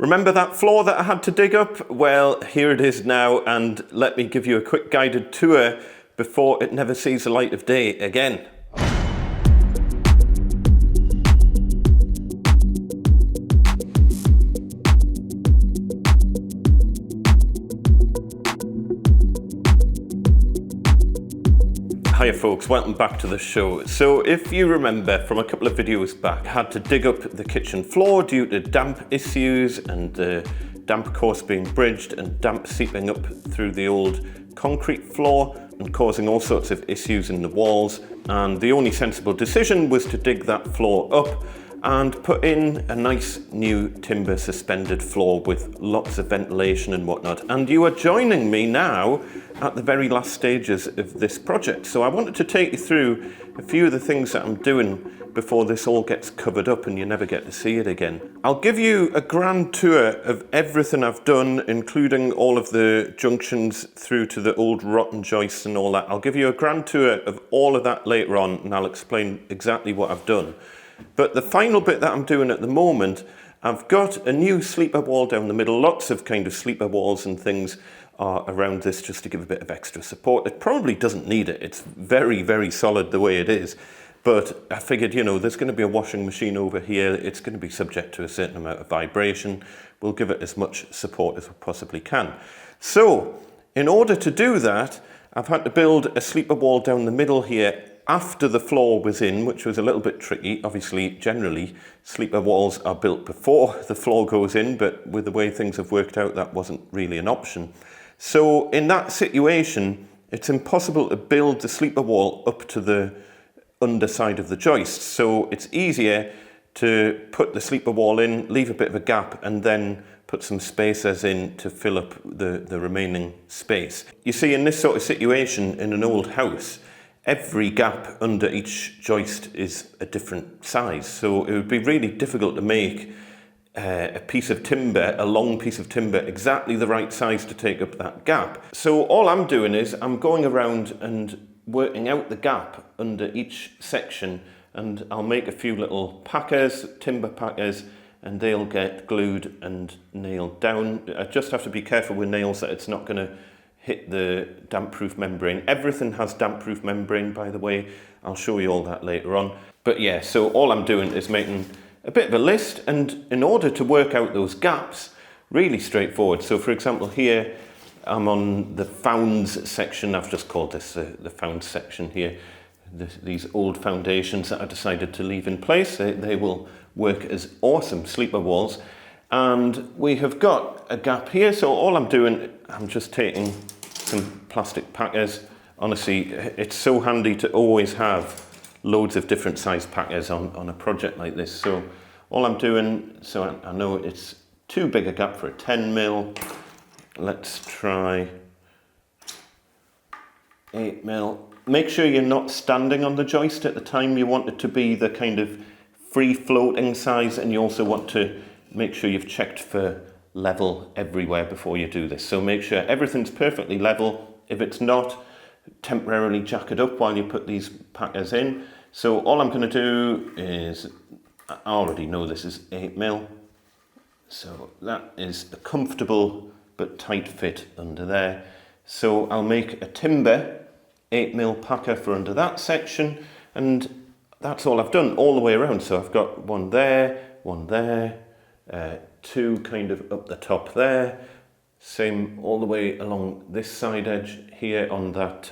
Remember that floor that I had to dig up? Well, here it is now, and let me give you a quick guided tour before it never sees the light of day again. Hiya folks, welcome back to the show. So if you remember from a couple of videos back, I had to dig up the kitchen floor due to damp issues and the damp course being bridged and damp seeping up through the old concrete floor and causing all sorts of issues in the walls. And the only sensible decision was to dig that floor up and put in a nice new timber suspended floor with lots of ventilation and whatnot. And you are joining me now at the very last stages of this project. So I wanted to take you through a few of the things that I'm doing before this all gets covered up and you never get to see it again. I'll give you a grand tour of everything I've done, including all of the junctions through to the old rotten joists and all that. I'll give you a grand tour of all of that later on and I'll explain exactly what I've done. But the final bit that I'm doing at the moment, I've got a new sleeper wall down the middle. Lots of kind of sleeper walls and things are around this just to give a bit of extra support. It probably doesn't need it. It's very, very solid the way it is. But I figured, you know, there's going to be a washing machine over here. It's going to be subject to a certain amount of vibration. We'll give it as much support as we possibly can. So in order to do that, I've had to build a sleeper wall down the middle here after the floor was in, which was a little bit tricky. Obviously, generally, sleeper walls are built before the floor goes in, but with the way things have worked out, that wasn't really an option. So in that situation, it's impossible to build the sleeper wall up to the underside of the joist. So it's easier to put the sleeper wall in, leave a bit of a gap, and then put some spacers in to fill up the remaining space. You see, in this sort of situation, in an old house, every gap under each joist is a different size. So it would be really difficult to make a piece of timber, a long piece of timber, exactly the right size to take up that gap. So all I'm doing is I'm going around and working out the gap under each section, and I'll make a few little packers, timber packers, and they'll get glued and nailed down. I just have to be careful with nails that it's not going to hit the damp-proof membrane. Everything has damp-proof membrane, by the way. I'll show you all that later on. But yeah, so all I'm doing is making a bit of a list, and in order to work out those gaps, really straightforward. So for example, here I'm on the founds section. I've just called this the founds section here. These old foundations that I decided to leave in place, they will work as awesome sleeper walls. And we have got a gap here, so all I'm doing, I'm just taking some plastic packers. Honestly, it's so handy to always have loads of different size packers on a project like this. So all I'm doing, so I know it's too big a gap for a 10mm. Let's try 8mm. Make sure you're not standing on the joist at the time. You want it to be the kind of free floating size, and you also want to make sure you've checked for level everywhere before you do this. So make sure everything's perfectly level. If it's not, temporarily jack it up while you put these packers in. So all I'm going to do is, I already know this is 8mm. So that is a comfortable but tight fit under there. So I'll make a timber 8mm packer for under that section, and that's all I've done all the way around. So I've got one there, two kind of up the top there, same all the way along this side edge here on that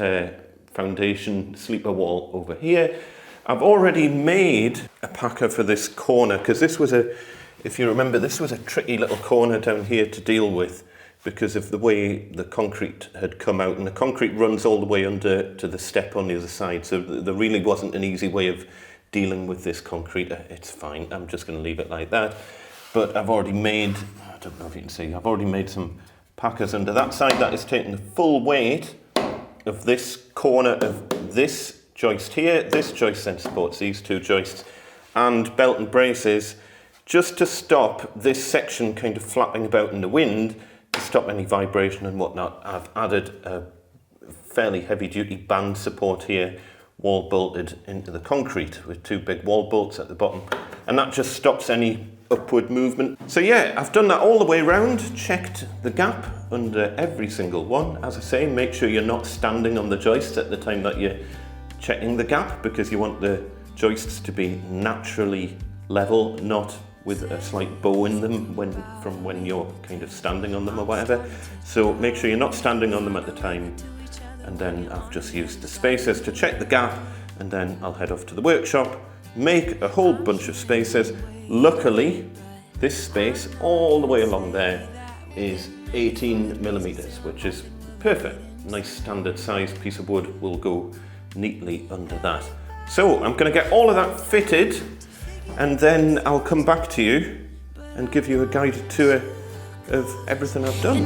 foundation sleeper wall over here. I've already made a packer for this corner, because this was if you remember, this was a tricky little corner down here to deal with because of the way the concrete had come out, and the concrete runs all the way under to the step on the other side, so there really wasn't an easy way of dealing with this concrete. It's fine, I'm just going to leave it like that. But I've already made, I don't know if you can see, I've already made some packers under that side. That is taking the full weight of this corner of this joist here. This joist then supports these two joists, and belt and braces just to stop this section kind of flapping about in the wind, to stop any vibration and whatnot. I've added a fairly heavy duty band support here, wall bolted into the concrete with two big wall bolts at the bottom, and that just stops any upward movement. So yeah, I've done that all the way around, checked the gap under every single one. As I say, make sure you're not standing on the joist at the time that you're checking the gap, because you want the joists to be naturally level, not with a slight bow in them from when you're kind of standing on them or whatever. So make sure you're not standing on them at the time. And then I've just used the spacers to check the gap, and then I'll head off to the workshop, make a whole bunch of spacers. Luckily, this space all the way along there is 18 millimeters, which is perfect. Nice standard size piece of wood will go neatly under that. So I'm going to get all of that fitted, and then I'll come back to you and give you a guided tour of everything I've done.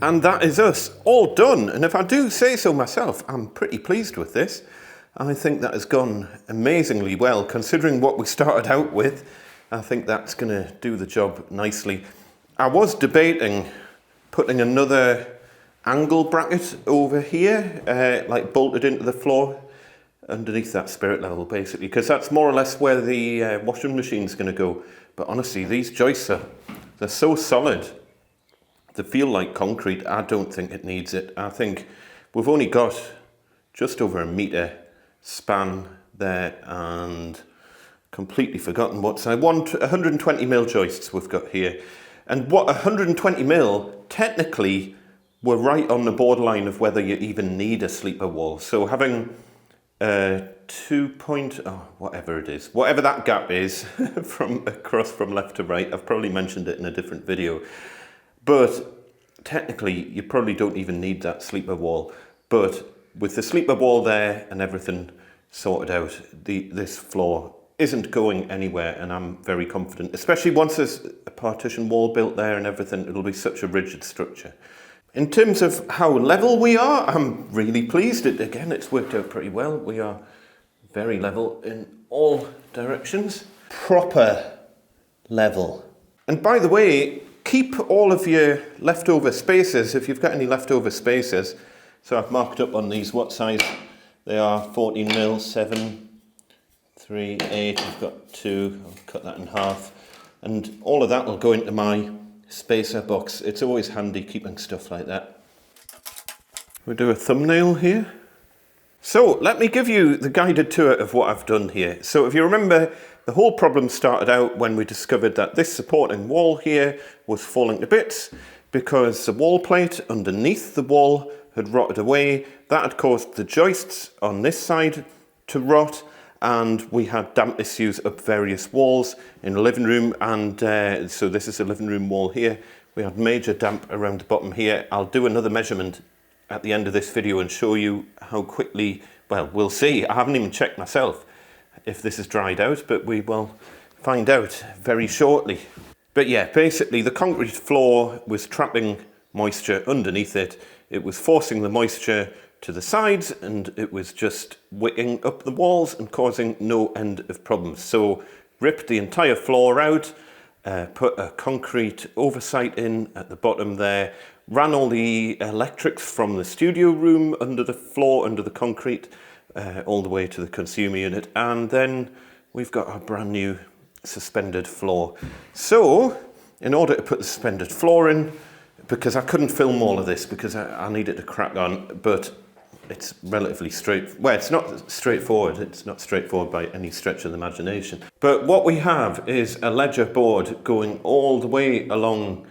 And that is us all done. And if I do say so myself, I'm pretty pleased with this. I think that has gone amazingly well, considering what we started out with. I think that's going to do the job nicely. I was debating putting another angle bracket over here, like bolted into the floor, underneath that spirit level basically, because that's more or less where the washing machine's going to go. But honestly, these joists they're so solid, they feel like concrete. I don't think it needs it. I think we've only got just over a metre span there, and completely forgotten what size. 120mm joists we've got here. And what 120mm, technically, we're right on the borderline of whether you even need a sleeper wall. So having whatever it is, whatever that gap is from across from left to right, I've probably mentioned it in a different video, but technically you probably don't even need that sleeper wall. But with the sleeper wall there and everything sorted out, this floor isn't going anywhere, and I'm very confident, especially once there's a partition wall built there and everything. It'll be such a rigid structure. In terms of how level we are, I'm really pleased. Again, it's worked out pretty well. We are very level in all directions. Proper level. And by the way, keep all of your leftover spaces, if you've got any leftover spaces. So I've marked up on these what size they are: 14mm, 7, 3, 8. I've got 2. I'll cut that in half. And all of that will go into my spacer box. It's always handy keeping stuff like that. We'll do a thumbnail here. So let me give you the guided tour of what I've done here. So if you remember, the whole problem started out when we discovered that this supporting wall here was falling to bits because the wall plate underneath the wall had rotted away. That had caused the joists on this side to rot, and we had damp issues up various walls in the living room, and so this is the living room wall here. We had major damp around the bottom here. I'll do another measurement at the end of this video and show you how quickly, well, we'll see. I haven't even checked myself if this has dried out, but we will find out very shortly. But yeah, basically the concrete floor was trapping moisture underneath it. It was forcing the moisture to the sides, and it was just wicking up the walls and causing no end of problems. So ripped the entire floor out, put a concrete oversight in at the bottom there, ran all the electrics from the studio room under the floor, under the concrete, all the way to the consumer unit, and then we've got our brand new suspended floor. So in order to put the suspended floor in, because I couldn't film all of this because I needed to crack on, but it's relatively well, it's not straightforward. It's not straightforward by any stretch of the imagination. But what we have is a ledger board going all the way along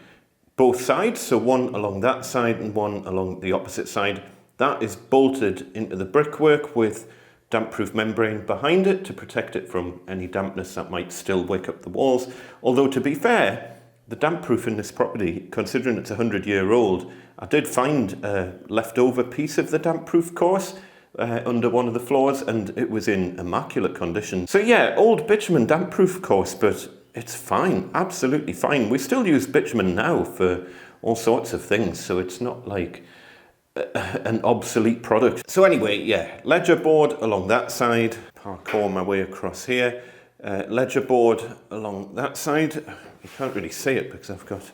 both sides. So one along that side and one along the opposite side. That is bolted into the brickwork with damp-proof membrane behind it to protect it from any dampness that might still wake up the walls. Although, to be fair, the damp proof in this property, considering it's 100-year-old, I did find a leftover piece of the damp proof course under one of the floors, and it was in immaculate condition. So yeah, old bitumen damp proof course, but it's fine, absolutely fine. We still use bitumen now for all sorts of things, so it's not like an obsolete product. So anyway, yeah, ledger board along that side, parkour my way across here, ledger board along that side. You can't really see it because I've got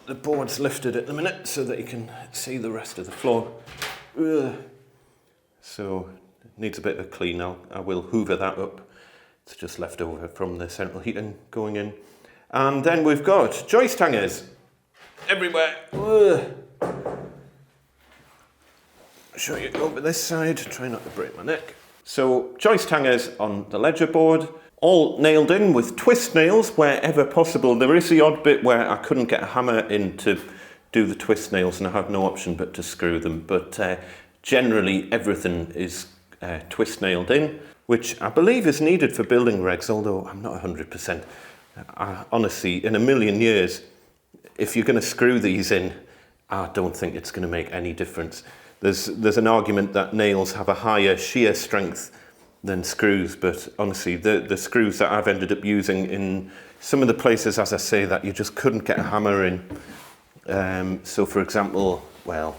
the boards lifted at the minute so that you can see the rest of the floor. So it needs a bit of a clean. I will hoover that up. It's just left over from the central heating going in. And then we've got joist hangers everywhere. I'll show you over this side, try not to break my neck. So joist hangers on the ledger board, all nailed in with twist nails wherever possible. There is the odd bit where I couldn't get a hammer in to do the twist nails and I have no option but to screw them. But generally everything is twist nailed in, which I believe is needed for building regs, although I'm not 100%. Honestly, in a million years, if you're going to screw these in, I don't think it's going to make any difference. There's an argument that nails have a higher shear strength than screws, but honestly, the screws that I've ended up using in some of the places, as I say, that you just couldn't get a hammer in. So for example, well,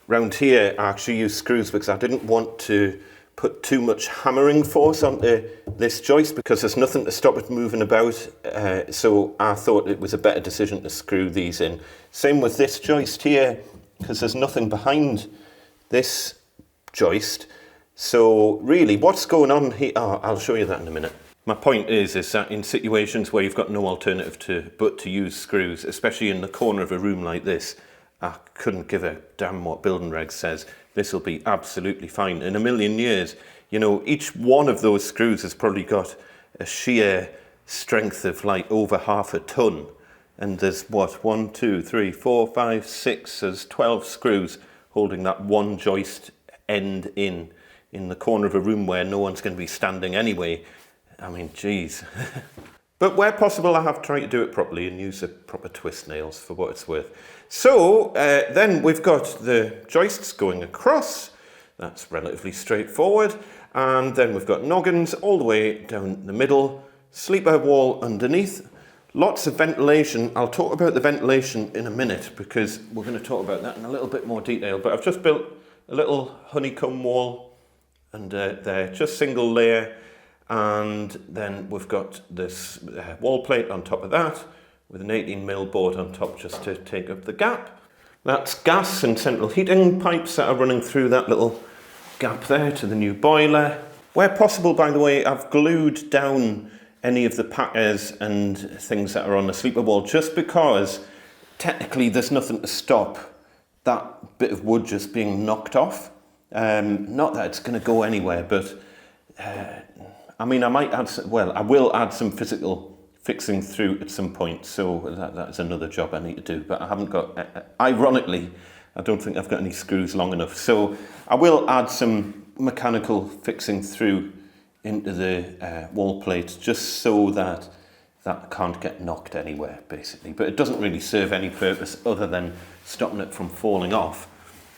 Round here I actually used screws because I didn't want to put too much hammering force onto this joist because there's nothing to stop it moving about. So I thought it was a better decision to screw these in. Same with this joist here, because there's nothing behind this joist. So really, what's going on here? Oh, I'll show you that in a minute. My point is that in situations where you've got no alternative but to use screws, especially in the corner of a room like this, I couldn't give a damn what building regs says. This will be absolutely fine. In a million years, you know, each one of those screws has probably got a shear strength of like over half a ton. And there's what, 1, 2, 3, 4, 5, 6, there's 12 screws holding that one joist end in the corner of a room where no one's going to be standing anyway. I mean, geez. But where possible, I have tried to do it properly and use the proper twist nails for what it's worth. So then we've got the joists going across. That's relatively straightforward. And then we've got noggins all the way down the middle, sleeper wall underneath. Lots of ventilation. I'll talk about the ventilation in a minute because we're going to talk about that in a little bit more detail. But I've just built a little honeycomb wall and they're just single layer. And then we've got this wall plate on top of that with an 18mm board on top just to take up the gap. That's gas and central heating pipes that are running through that little gap there to the new boiler. Where possible, by the way, I've glued down any of the packers and things that are on the sleeper wall just because technically there's nothing to stop that bit of wood just being knocked off. Not that it's going to go anywhere, but I mean, I might add some, well, I will add some physical fixing through at some point, so that's another job I need to do, but I haven't got, ironically, I don't think I've got any screws long enough, so I will add some mechanical fixing through into the wall plate just so that that can't get knocked anywhere, basically, but it doesn't really serve any purpose other than stopping it from falling off.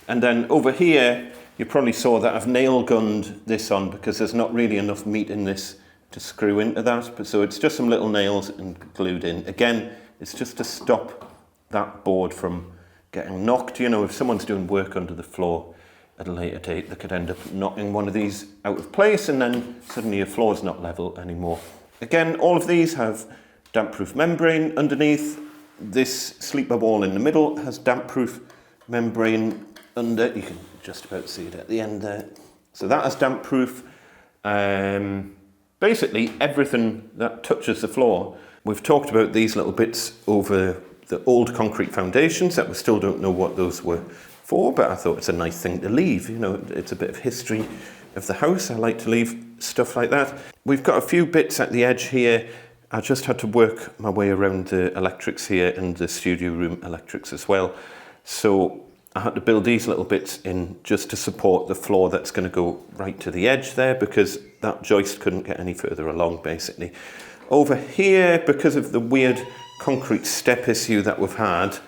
And then over here, you probably saw that I've nail gunned this on because there's not really enough meat in this to screw into that. But so it's just some little nails and glued in. Again, it's just to stop that board from getting knocked. You know, if someone's doing work under the floor at a later date, they could end up knocking one of these out of place and then suddenly your floor's not level anymore. Again, all of these have damp-proof membrane underneath. This sleeper wall in the middle has damp-proof membrane under. You can just about see it at the end there. So that is damp proof. Basically everything that touches the floor. We've talked about these little bits over the old concrete foundations that we still don't know what those were for, but I thought it's a nice thing to leave. You know, it's a bit of history of the house. I like to leave stuff like that. We've got a few bits at the edge here. I just had to work my way around the electrics here and the studio room electrics as well. So I had to build these little bits in just to support the floor that's going to go right to the edge there because that joist couldn't get any further along, basically. Over here, because of the weird concrete step issue that we've had,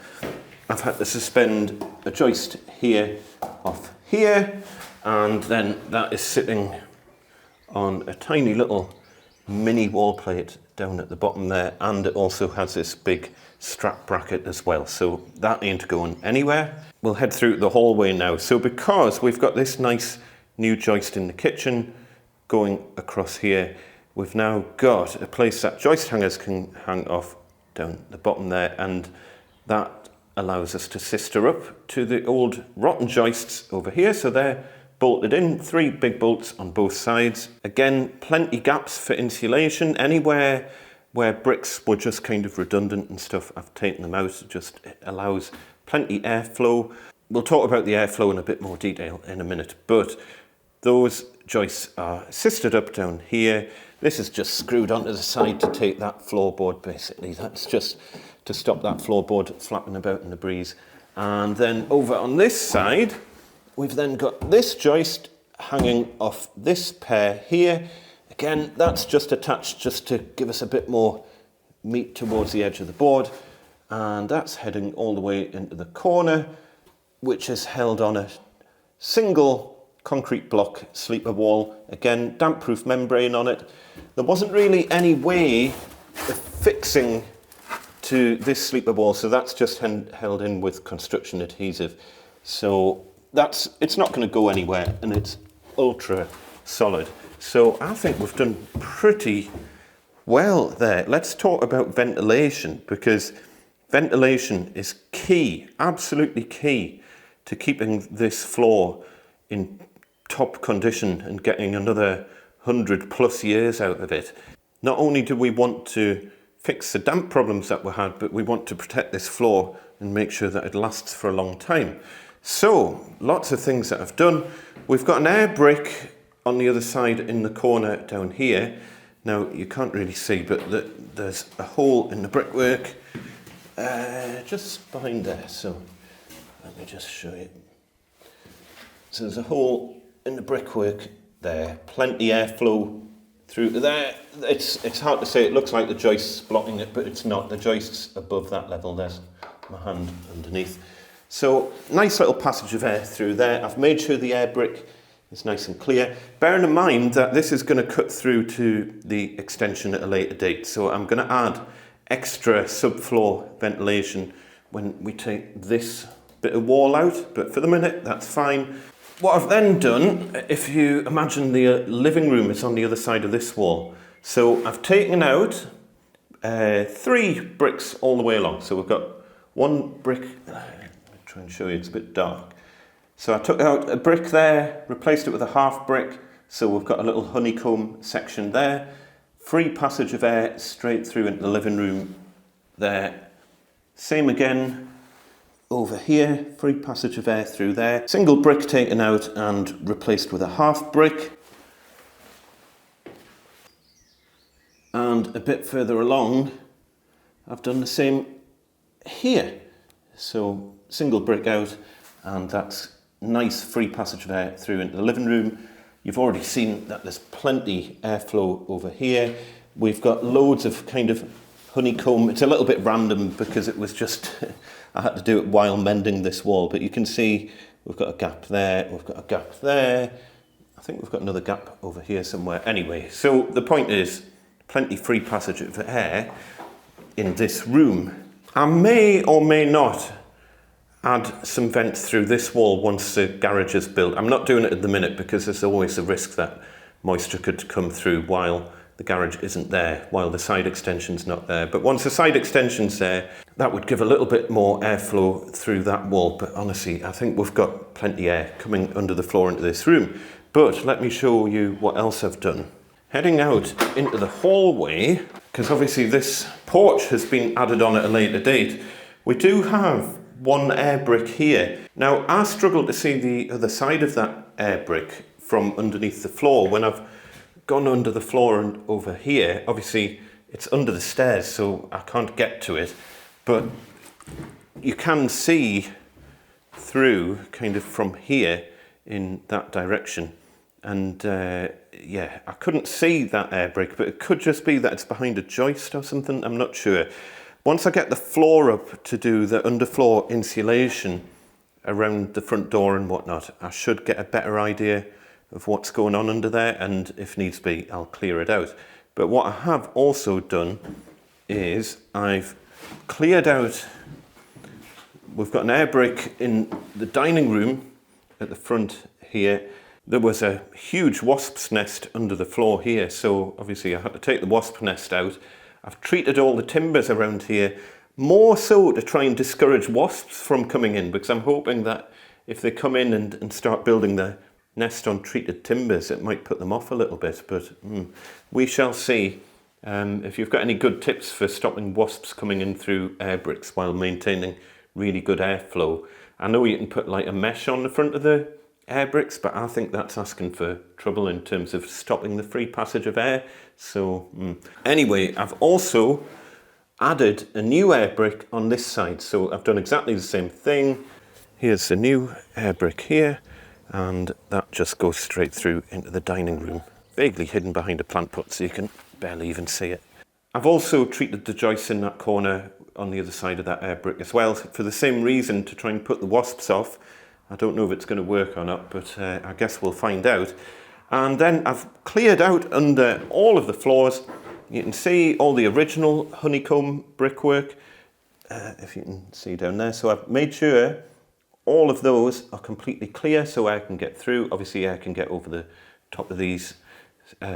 I've had to suspend a joist here off here, and then that is sitting on a tiny little mini wall plate down at the bottom there, and it also has this big strap bracket as well, so that ain't going anywhere. We'll head through the hallway now. So because we've got this nice new joist in the kitchen going across here, we've now got a place that joist hangers can hang off down the bottom there, and that allows us to sister up to the old rotten joists over here. So they're bolted in, 3 big bolts on both sides. Again, plenty gaps for insulation. Anywhere where bricks were just kind of redundant and stuff, I've taken them out. It allows plenty airflow. We'll talk about the airflow in a bit more detail in a minute, but those joists are sistered up down here. This is just screwed onto the side to take that floorboard, basically. That's just to stop that floorboard flapping about in the breeze. And then over on this side, we've then got this joist hanging off this pair here. Again, that's just attached just to give us a bit more meat towards the edge of the board. And that's heading all the way into the corner, which is held on a single concrete block sleeper wall. Again, damp-proof membrane on it. There wasn't really any way of fixing to this sleeper wall, so that's just held in with construction adhesive. So it's not going to go anywhere, and it's ultra solid. So I think we've done pretty well there. Let's talk about ventilation, because ventilation is key, absolutely key, to keeping this floor in top condition and getting another 100+ years out of it. Not only do we want to fix the damp problems that we had, but we want to protect this floor and make sure that it lasts for a long time. So, lots of things that I've done. We've got an air brick on the other side in the corner down here. Now, you can't really see, but there's a hole in the brickwork just behind there. So, let me just show you. So there's a hole in the brickwork there, plenty airflow through to there. It's hard to say, it looks like the joist's blocking it, but it's not. The joist's above that level. There's my hand underneath. So nice little passage of air through there. I've made sure the air brick is nice and clear. Bearing in mind that this is going to cut through to the extension at a later date. So I'm going to add extra subfloor ventilation when we take this bit of wall out, but for the minute that's fine. What I've then done, if you imagine the living room is on the other side of this wall, so I've taken out 3 bricks all the way along. So we've got one brick, I'll try and show you, it's a bit dark. So I took out a brick there, replaced it with a half brick, so we've got a little honeycomb section there. Free passage of air straight through into the living room there. Same again over here, free passage of air through there. Single brick taken out and replaced with a half brick. And a bit further along, I've done the same here. So single brick out, and that's nice free passage of air through into the living room. You've already seen that there's plenty airflow over here. We've got loads of kind of honeycomb. It's a little bit random because it was just, I had to do it while mending this wall, but you can see we've got a gap there, we've got a gap there. I think we've got another gap over here somewhere. Anyway, so the point is, plenty free passage of air in this room. I may or may not add some vent through this wall once the garage is built. I'm not doing it at the minute because there's always a risk that moisture could come through while the garage isn't there, while the side extension's not there. But once the side extension's there, that would give a little bit more airflow through that wall. But honestly, I think we've got plenty air coming under the floor into this room. But let me show you what else I've done. Heading out into the hallway, because obviously this porch has been added on at a later date, we do have one air brick here. Now, I struggle to see the other side of that air brick from underneath the floor. When I've gone under the floor and over here, obviously it's under the stairs, so I can't get to it, but you can see through kind of from here in that direction. And yeah, I couldn't see that air brick, but it could just be that it's behind a joist or something, I'm not sure. Once I get the floor up to do the underfloor insulation around the front door and whatnot, I should get a better idea of what's going on under there, and if needs be, I'll clear it out. But what I have also done is I've cleared out, we've got an air brick in the dining room at the front here. There was a huge wasp's nest under the floor here, so obviously I had to take the wasp nest out. I've treated all the timbers around here, more so to try and discourage wasps from coming in, because I'm hoping that if they come in and start building their nest on treated timbers, it might put them off a little bit, but we shall see. If you've got any good tips for stopping wasps coming in through air bricks while maintaining really good airflow. I know you can put like a mesh on the front of the air bricks, but I think that's asking for trouble in terms of stopping the free passage of air. So anyway, I've also added a new air brick on this side. So I've done exactly the same thing. Here's the new air brick here, and that just goes straight through into the dining room, vaguely hidden behind a plant pot so you can barely even see it. I've also treated the joists in that corner on the other side of that air brick as well, for the same reason, to try and put the wasps off. I don't know if it's going to work or not, but I guess we'll find out. And then I've cleared out under all of the floors. You can see all the original honeycomb brickwork, if you can see down there. So I've made sure all of those are completely clear, so air can get through. Obviously air can get over the top of these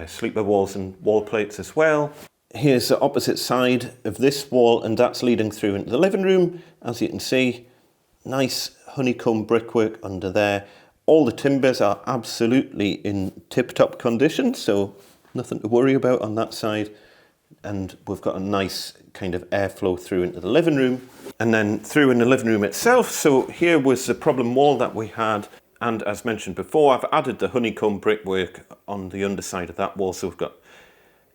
sleeper walls and wall plates as well. Here's the opposite side of this wall, and that's leading through into the living room. As you can see, nice honeycomb brickwork under there. All the timbers are absolutely in tip-top condition, so nothing to worry about on that side. And we've got a nice kind of airflow through into the living room and then through in the living room itself. So here was the problem wall that we had. And as mentioned before, I've added the honeycomb brickwork on the underside of that wall. So we've got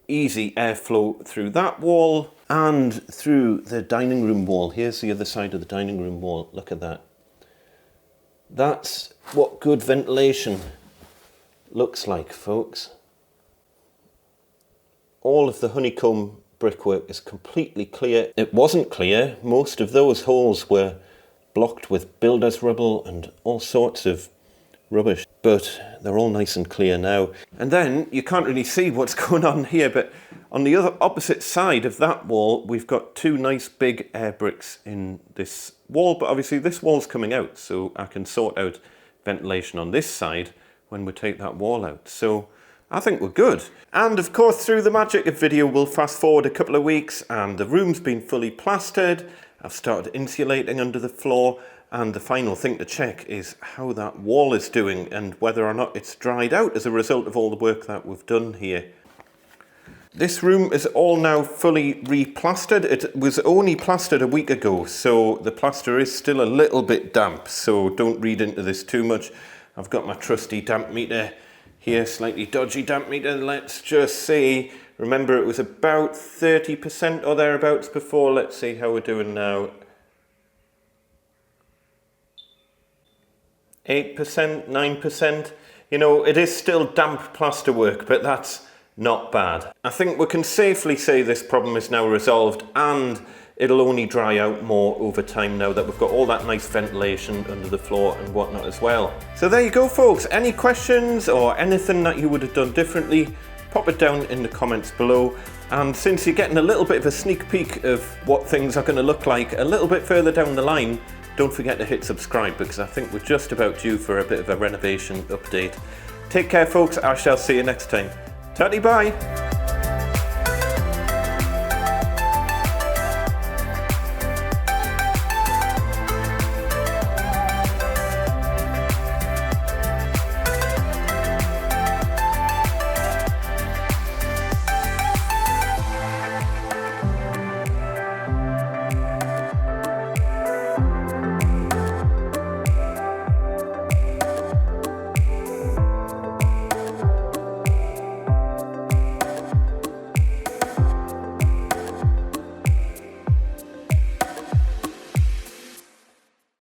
easy airflow through that wall and through the dining room wall. Here's the other side of the dining room wall. Look at that. That's what good ventilation looks like, folks. All of the honeycomb brickwork is completely clear. It wasn't clear. Most of those holes were blocked with builder's rubble and all sorts of rubbish, but they're all nice and clear now. And then you can't really see what's going on here, but on the other opposite side of that wall, we've got two nice big air bricks in this wall, but obviously this wall's coming out, so I can sort out ventilation on this side when we take that wall out. So I think we're good. And of course, through the magic of video, we'll fast forward a couple of weeks and the room's been fully plastered. I've started insulating under the floor, and the final thing to check is how that wall is doing and whether or not it's dried out as a result of all the work that we've done here. This room is all now fully replastered. It was only plastered a week ago, so the plaster is still a little bit damp, so don't read into this too much. I've got my trusty damp meter here, slightly dodgy damp meter. Let's just see. Remember, it was about 30% or thereabouts before. Let's see how we're doing now. 8%, 9%. You know, it is still damp plaster work, but that's not bad. I think we can safely say this problem is now resolved, and it'll only dry out more over time now that we've got all that nice ventilation under the floor and whatnot as well. So there you go, folks. Any questions or anything that you would have done differently, pop it down in the comments below. And since you're getting a little bit of a sneak peek of what things are going to look like a little bit further down the line, don't forget to hit subscribe, because I think we're just about due for a bit of a renovation update. Take care, folks. I shall see you next time. Ta-ta, bye.